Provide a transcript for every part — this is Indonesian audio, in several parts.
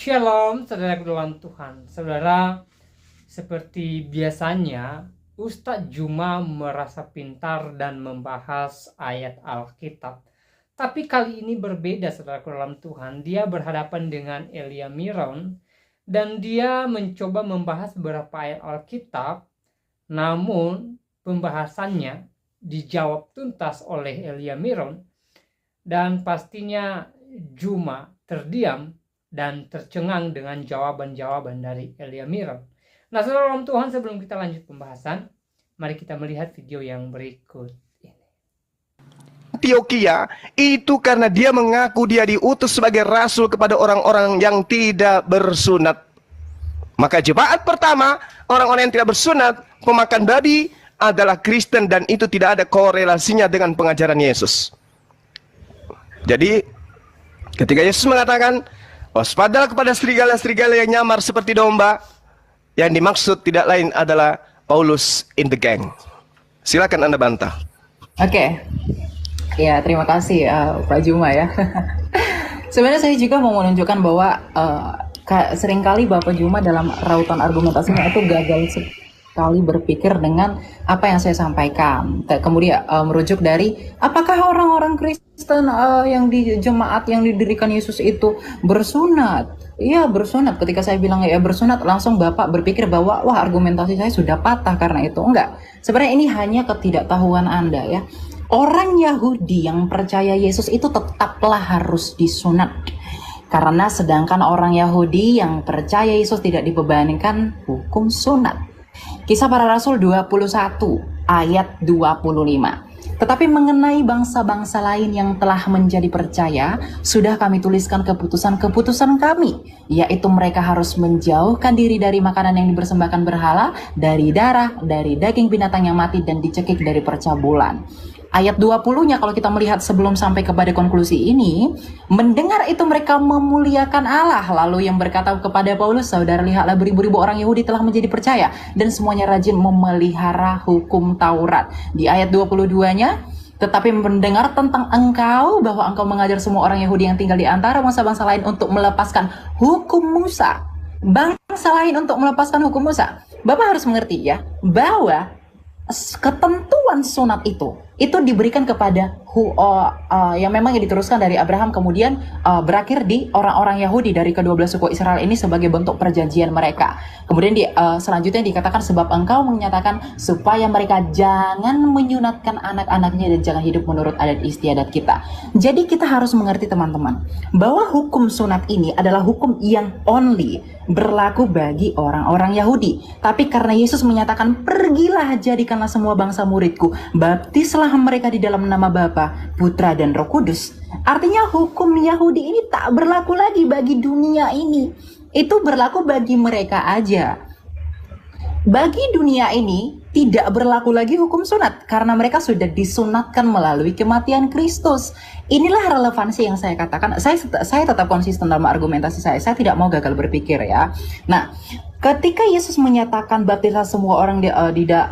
Shalom, saudara dalam Tuhan. Saudara, seperti biasanya, Ustadz Juma merasa pintar dan membahas ayat Alkitab. Tapi kali ini berbeda, saudara dalam Tuhan. Dia berhadapan dengan Elia Miron dan dia mencoba membahas beberapa ayat Alkitab, namun pembahasannya dijawab tuntas oleh Elia Miron dan pastinya Juma terdiam dan tercengang dengan jawaban-jawaban dari Elia Miron. Nah, saudara dalam Tuhan, sebelum kita lanjut pembahasan, mari kita melihat video yang berikut ini. Antiokhia itu karena dia mengaku dia diutus sebagai rasul kepada orang-orang yang tidak bersunat. Maka jemaat pertama, orang-orang yang tidak bersunat, pemakan babi, adalah Kristen, dan itu tidak ada korelasinya dengan pengajaran Yesus. Jadi, ketika Yesus mengatakan, waspadalah kepada serigala-serigala yang nyamar seperti domba, yang dimaksud tidak lain adalah Paulus in the gang. Silakan Anda bantah. Oke. Ya, terima kasih Pak Juma ya. Sebenarnya saya juga mau menunjukkan bahwa seringkali Bapak Juma dalam rautan argumentasinya itu gagal sekali berpikir dengan apa yang saya sampaikan. Kemudian merujuk dari apakah orang-orang Kristen yang di jemaat yang didirikan Yesus itu bersunat? Iya, bersunat. Ketika saya bilang ya bersunat, langsung Bapak berpikir bahwa wah, argumentasi saya sudah patah karena itu. Enggak. Sebenarnya ini hanya ketidaktahuan Anda ya. Orang Yahudi yang percaya Yesus itu tetaplah harus disunat. Karena sedangkan orang Yahudi yang percaya Yesus tidak dibebankan hukum sunat. Kisah Para Rasul 21 ayat 25. Tetapi mengenai bangsa-bangsa lain yang telah menjadi percaya, sudah kami tuliskan keputusan-keputusan kami, yaitu mereka harus menjauhkan diri dari makanan yang dipersembahkan berhala, dari darah, dari daging binatang yang mati, dan dicekik dari percabulan. Ayat 20-nya kalau kita melihat sebelum sampai kepada konklusi ini, mendengar itu mereka memuliakan Allah, lalu yang berkata kepada Paulus, saudara lihatlah beribu-ribu orang Yahudi telah menjadi percaya dan semuanya rajin memelihara hukum Taurat. Di ayat 22-nya, tetapi mendengar tentang engkau, bahwa engkau mengajar semua orang Yahudi yang tinggal di antara bangsa-bangsa lain untuk melepaskan hukum Musa. Bangsa lain untuk melepaskan hukum Musa. Bapak harus mengerti ya, bahwa ketentuan sunat itu diberikan kepada yang memang diteruskan dari Abraham, kemudian berakhir di orang-orang Yahudi dari kedua belah suku Israel ini sebagai bentuk perjanjian mereka. Kemudian selanjutnya dikatakan sebab engkau menyatakan supaya mereka jangan menyunatkan anak-anaknya dan jangan hidup menurut adat istiadat kita. Jadi kita harus mengerti teman-teman bahwa hukum sunat ini adalah hukum yang only berlaku bagi orang-orang Yahudi. Tapi karena Yesus menyatakan pergilah jadikanlah semua bangsa muridku, baptislah mereka di dalam nama Bapa, Putra dan Roh Kudus. Artinya hukum Yahudi ini tak berlaku lagi bagi dunia ini. Itu berlaku bagi mereka aja. Bagi dunia ini tidak berlaku lagi hukum sunat karena mereka sudah disunatkan melalui kematian Kristus. Inilah relevansi yang saya katakan. Saya tetap konsisten dalam argumentasi saya. Saya tidak mau gagal berpikir ya. Nah, ketika Yesus menyatakan baptislah semua orang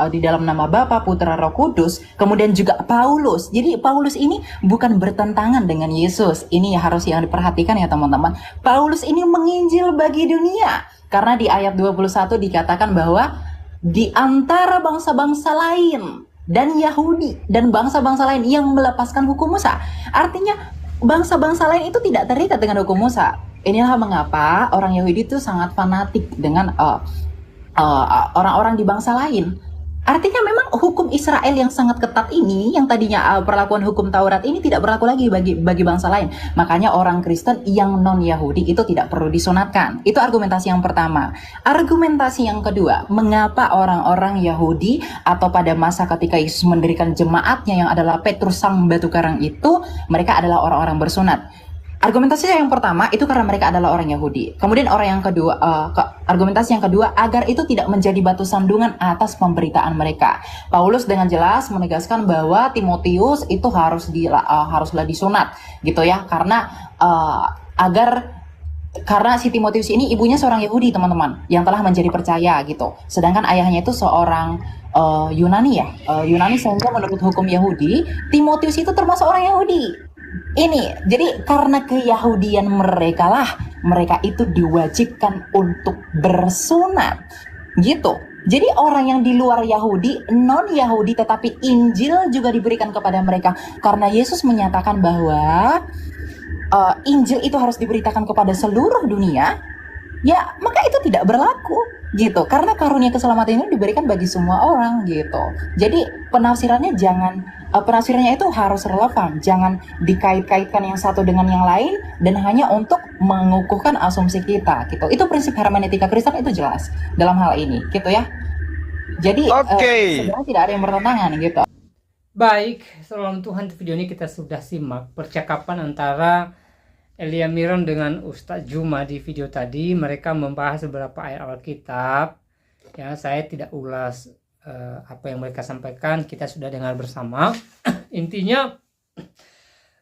di dalam nama Bapa, Putra, Roh Kudus, kemudian juga Paulus. Jadi Paulus ini bukan bertentangan dengan Yesus. Ini harus yang diperhatikan ya teman-teman. Paulus ini menginjil bagi dunia. Karena di ayat 21 dikatakan bahwa di antara bangsa-bangsa lain dan Yahudi dan bangsa-bangsa lain yang melepaskan hukum Musa. Artinya bangsa-bangsa lain itu tidak terikat dengan hukum Musa. Inilah mengapa orang Yahudi itu sangat fanatik dengan orang-orang di bangsa lain. Artinya memang hukum Israel yang sangat ketat ini, yang tadinya perlakuan hukum Taurat ini tidak berlaku lagi bagi bangsa lain. Makanya orang Kristen yang non-Yahudi itu tidak perlu disunatkan. Itu argumentasi yang pertama. Argumentasi yang kedua, mengapa orang-orang Yahudi atau pada masa ketika Yesus mendirikan jemaatnya yang adalah Petrus sang batu karang itu, mereka adalah orang-orang bersunat. Argumentasi yang pertama itu karena mereka adalah orang Yahudi. Kemudian argumentasi yang kedua agar itu tidak menjadi batu sandungan atas pemberitaan mereka. Paulus dengan jelas menegaskan bahwa Timotius itu haruslah disunat, gitu ya, karena si Timotius ini ibunya seorang Yahudi teman-teman yang telah menjadi percaya gitu. Sedangkan ayahnya itu seorang Yunani ya, Yunani, sehingga menurut hukum Yahudi Timotius itu termasuk orang Yahudi. Ini jadi karena keyahudian mereka lah mereka itu diwajibkan untuk bersunat. Gitu. Jadi orang yang di luar Yahudi, non Yahudi, tetapi Injil juga diberikan kepada mereka, karena Yesus menyatakan bahwa Injil itu harus diberitakan kepada seluruh dunia. Ya, maka itu tidak berlaku gitu. Karena karunia keselamatan ini diberikan bagi semua orang gitu. Jadi penafsirannya penafsirannya itu harus relevan, jangan dikait-kaitkan yang satu dengan yang lain dan hanya untuk mengukuhkan asumsi kita gitu. Itu prinsip hermeneutika Kristen itu jelas dalam hal ini gitu ya. Jadi sebenarnya tidak ada yang bertentangan gitu. Baik, salam Tuhan, di video ini kita sudah simak percakapan antara Elia Miron dengan Ustadz Juma di video tadi. Mereka membahas beberapa ayat Alkitab. Ya, saya tidak ulas apa yang mereka sampaikan, kita sudah dengar bersama. Intinya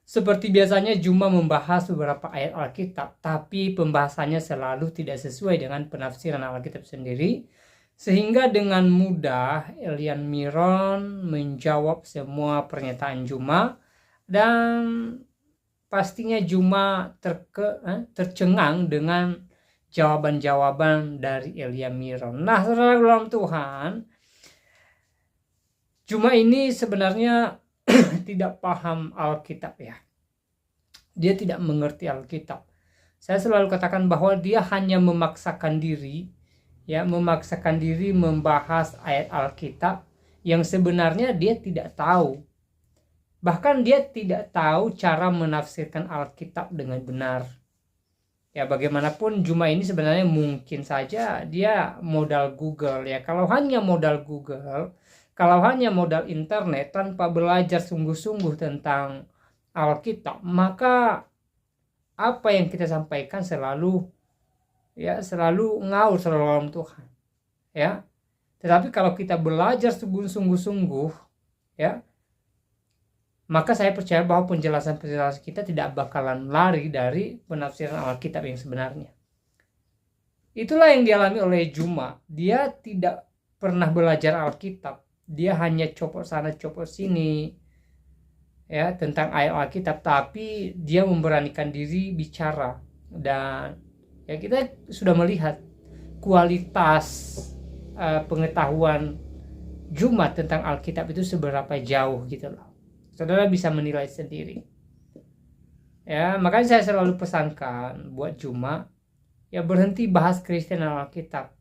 seperti biasanya Juma membahas beberapa ayat Alkitab, tapi pembahasannya selalu tidak sesuai dengan penafsiran Alkitab sendiri, sehingga dengan mudah Elia Miron menjawab semua pernyataan Juma, dan pastinya Juma tercengang dengan jawaban-jawaban dari Elia Miron. Nah, saudara dalam Tuhan, Juma ini sebenarnya tidak paham Alkitab ya. Dia tidak mengerti Alkitab. Saya selalu katakan bahwa dia hanya memaksakan diri membahas ayat Alkitab yang sebenarnya dia tidak tahu. Bahkan dia tidak tahu cara menafsirkan Alkitab dengan benar. Ya, bagaimanapun Juma ini sebenarnya mungkin saja dia modal Google ya. Kalau hanya modal Google, kalau hanya modal internet tanpa belajar sungguh-sungguh tentang Alkitab, maka apa yang kita sampaikan selalu ngawur dalam Tuhan. Ya. Tetapi kalau kita belajar sungguh-sungguh ya, maka saya percaya bahwa penjelasan-penjelasan kita tidak bakalan lari dari penafsiran Alkitab yang sebenarnya. Itulah yang dialami oleh Juma. Dia tidak pernah belajar Alkitab. Dia hanya copot sana copot sini ya tentang ayat Alkitab, tapi dia memberanikan diri bicara. Dan ya, kita sudah melihat kualitas pengetahuan Juma tentang Alkitab itu seberapa jauh gitu loh. Saudara bisa menilai sendiri. Ya, makanya saya selalu pesankan buat Juma, ya berhenti bahas Kristen dan Alkitab.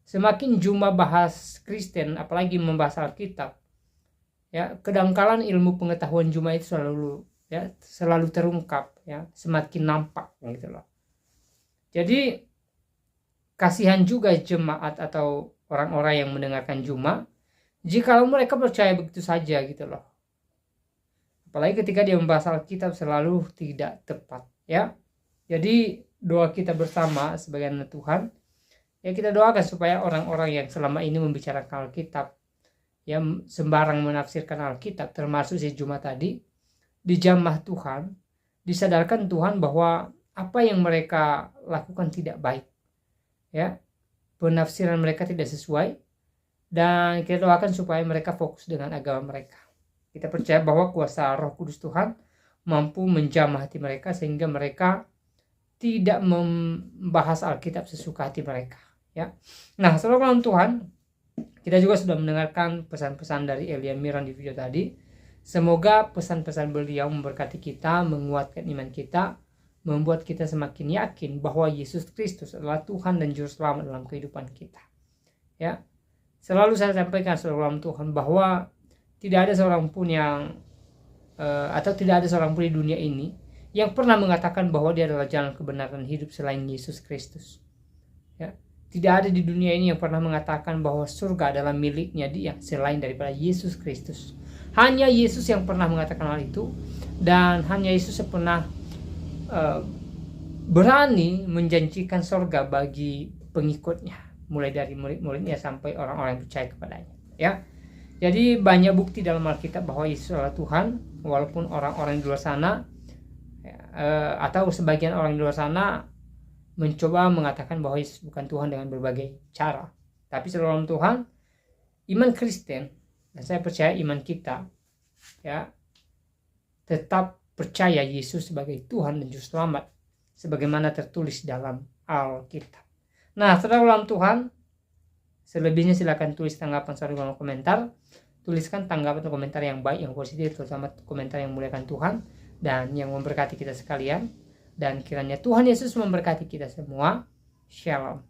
Semakin Juma bahas Kristen, apalagi membahas Alkitab, ya kedangkalan ilmu pengetahuan Juma itu selalu terungkap, ya semakin nampak gitu loh. Jadi kasihan juga jemaat atau orang-orang yang mendengarkan Juma jikalau mereka percaya begitu saja gitu loh. Apalagi ketika dia membahas Alkitab selalu tidak tepat ya. Jadi doa kita bersama sebagai anak Tuhan, ya kita doakan supaya orang-orang yang selama ini membicarakan Alkitab, ya sembarang menafsirkan Alkitab, termasuk si Juma tadi, dijamah Tuhan, disadarkan Tuhan bahwa apa yang mereka lakukan tidak baik, ya penafsiran mereka tidak sesuai, dan kita doakan supaya mereka fokus dengan agama mereka. Kita percaya bahwa kuasa Roh Kudus Tuhan mampu menjamah hati mereka sehingga mereka tidak membahas Alkitab sesuka hati mereka. Ya, nah saudara Tuhan, kita juga sudah mendengarkan pesan-pesan dari Elia Miron di video tadi. Semoga pesan-pesan beliau memberkati kita, menguatkan iman kita, membuat kita semakin yakin bahwa Yesus Kristus adalah Tuhan dan Juru Selamat dalam kehidupan kita. Ya, selalu saya sampaikan saudara Tuhan bahwa tidak ada seorang pun tidak ada seorang pun di dunia ini yang pernah mengatakan bahwa dia adalah jalan kebenaran hidup selain Yesus Kristus. Ya, tidak ada di dunia ini yang pernah mengatakan bahwa surga adalah miliknya dia selain daripada Yesus Kristus. Hanya Yesus yang pernah mengatakan hal itu, dan hanya Yesus yang pernah berani menjanjikan surga bagi pengikutnya, mulai dari murid-muridnya sampai orang-orang yang percaya kepadanya. Ya, jadi banyak bukti dalam Alkitab bahwa Yesus adalah Tuhan, walaupun orang-orang di luar sana atau sebagian orang di luar sana mencoba mengatakan bahwa Yesus bukan Tuhan dengan berbagai cara. Tapi dalam Tuhan, iman Kristen, dan saya percaya iman kita, ya tetap percaya Yesus sebagai Tuhan dan Juru Selamat, sebagaimana tertulis dalam Alkitab. Nah, saudara dalam Tuhan, selebihnya silakan tulis tanggapan saudara dalam komentar. Tuliskan tanggapan atau komentar yang baik, yang positif, terutama komentar yang memuliakan Tuhan dan yang memberkati kita sekalian. Dan kiranya Tuhan Yesus memberkati kita semua. Shalom.